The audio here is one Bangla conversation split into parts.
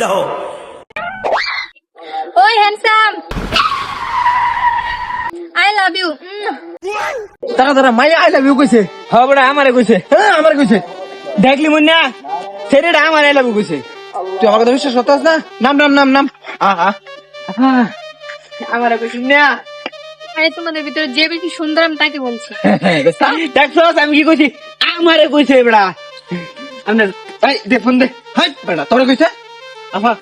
দেখো ওই হ্যান্ডসাম, আই লাভ ইউ। তারা তারা মাইয়া আই লাভ ইউ কইছে। হ্যাঁ বড় আমারে কইছে। হ্যাঁ আমার কইছে। দেখলি মুন্না ছেলেটা আমার আই লাভ ইউ কইছে। তুই আমার কথা বিশ্বাস করতেছ না? নাম নাম নাম নাম আমারে কইছিস না? আরে তোমাদের ভিতরে যে বেশি সুন্দর আমি তাকে বলছি। দেখছস আমি কি কইছি? আমারে কইছে বড়া। আপনার এই দে ফোন দে। হাই বেটা তোরে কইছে? আফা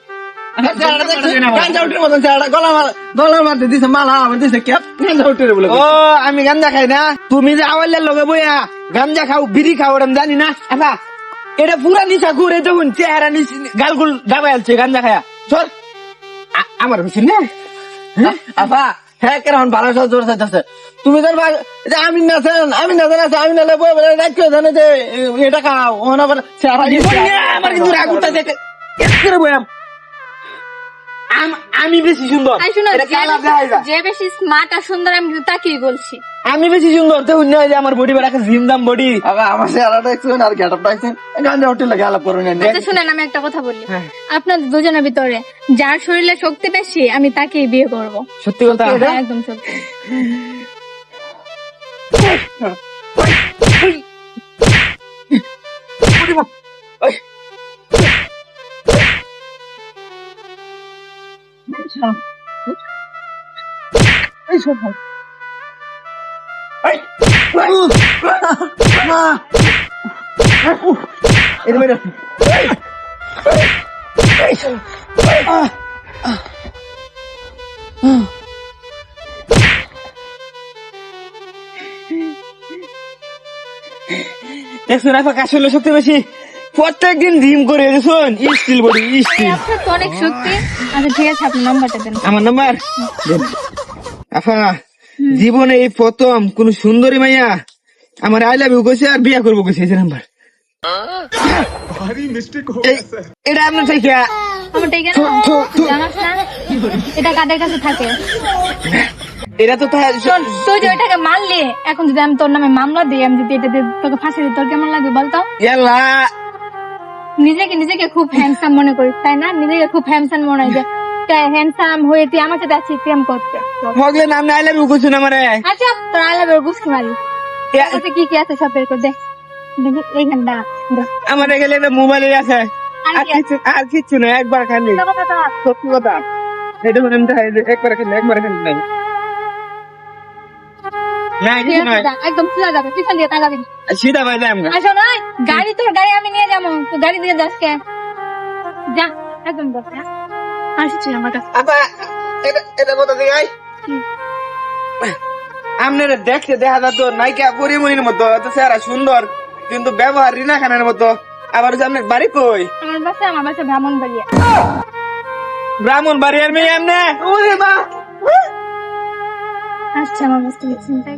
গাঞ্জা উঠের মতন চেহারা, গলা মারতে দিছে মালা, আমার দিছে ক্যাপ, গাঞ্জা উঠের বলে। ও আমি গাঞ্জা খাই না, তুমি যে আওয়ালের লগে বইয়া গাঞ্জা খাও বিড়ি খাও ওটা আমি জানি না। আফা এটা পুরা নিশা ঘুরে দেখুন চেহারা গালগুল দাবাই আছে গাঞ্জা খায়া। চল আমার কইছি না? আফা হ্যাঁ কেন ভালো সব জোর চাইতেছে। তুমি তো আমি না আছে আমি না বই বলে রাখছো জানে যে এটা খাও ওনা বলে চেহারা আমার কিন্তু রাগ উঠতেছে করে বয়াম। আমি বেশি সুন্দর, আই শুনো, এটা কালা দেখাই যায়। যে বেশি স্মার্ট আর সুন্দর আমি কিন্তু তাকেই বলছি। আমি বেশি সুন্দর দেখুন না যে আমার বডি বেড়া জিম দাম বডি। আমার চেহারাটা একটু আর গেটআপটা একটু গাঞ্জা উঠে লাগে আলাপ করুন। আচ্ছা শুনেন, আমি একটা কথা বলি, আপনাদের দুজনের ভিতরে যার শরীরে শক্তি বেশি আমি তাকেই বিয়ে করব। সত্যি কথা? হ্যাঁ, একদম সত্যি। দেখুন আফা কাজ হলো শক্তি বেশি, প্রত্যেকদিন জিম করে দেখুন স্টিল বডি স্টিল। আপনার তো অনেক শক্তি। আচ্ছা ঠিক আছে, আপনার নাম্বারটা দেন। আমার নাম্বার আফা জীবনে এই প্রথম কোন সুন্দরী মাইয়া আমার আই লাভ ইউ কইছে আর বিয়া করবো কইছে এই নাম্বার। এটা আপনার থেকে আমার ঠিক আছে, জানাস না এটা কাদের কাছে থাকে? এটা তো তুই যে ওইটাকে মারলি, এখন যদি আমি তোর নামে মামলা দিই, আমি যদি এটা দিয়ে তোকে ফাঁসি দিই, তোর কেমন লাগবে বলতো? নিজেকে খুব হ্যান্ডসাম মনে করিস তাই না? নিজেকে খুব হ্যান্ডসাম মনে হয় যে হ্যান্ডসাম হয়ে তুই আমার সাথে আছিস প্রেম করতে। হগলে নাম আই লাভ ইউ কইছ না আমারে। আচ্ছা তোর আই লাভ ইউ গুস্কি মারি কি কি আছে সব বের করে দেখ। এইখানটা আমার গেলে একটা মোবাইলে আছে, আর কিছু না, একবার খালি সত্যি কথা। এটা একবার খালি নাই না কিছু নয়, একদম সোজা যাবে, পিছন দিয়ে তাকাবি। সিধা ভাই যাই আমরা। আসো নয় গাড়ি, তোর গাড়ি আমি নিয়ে যাবো, তো গাড়ি দিয়ে যাস কে? যা একদম বস। আসছি আমার কাছে। আপা এটা কথা দিই আই আপনারা দেখতে দেখা যাতো নায়িকা পরিমণির মতো, এত চেহারা সুন্দর কিন্তু ব্যবহার রিনা খানের মতো। আবার যে আপনার বাড়ি কই? আমার বাসা ব্রাহ্মণবাড়িয়া। ব্রাহ্মণবাড়িয়ার মেয়ে এমনি? ওরে বাহ! আচ্ছা আমার বাস থেকে চিন্তাই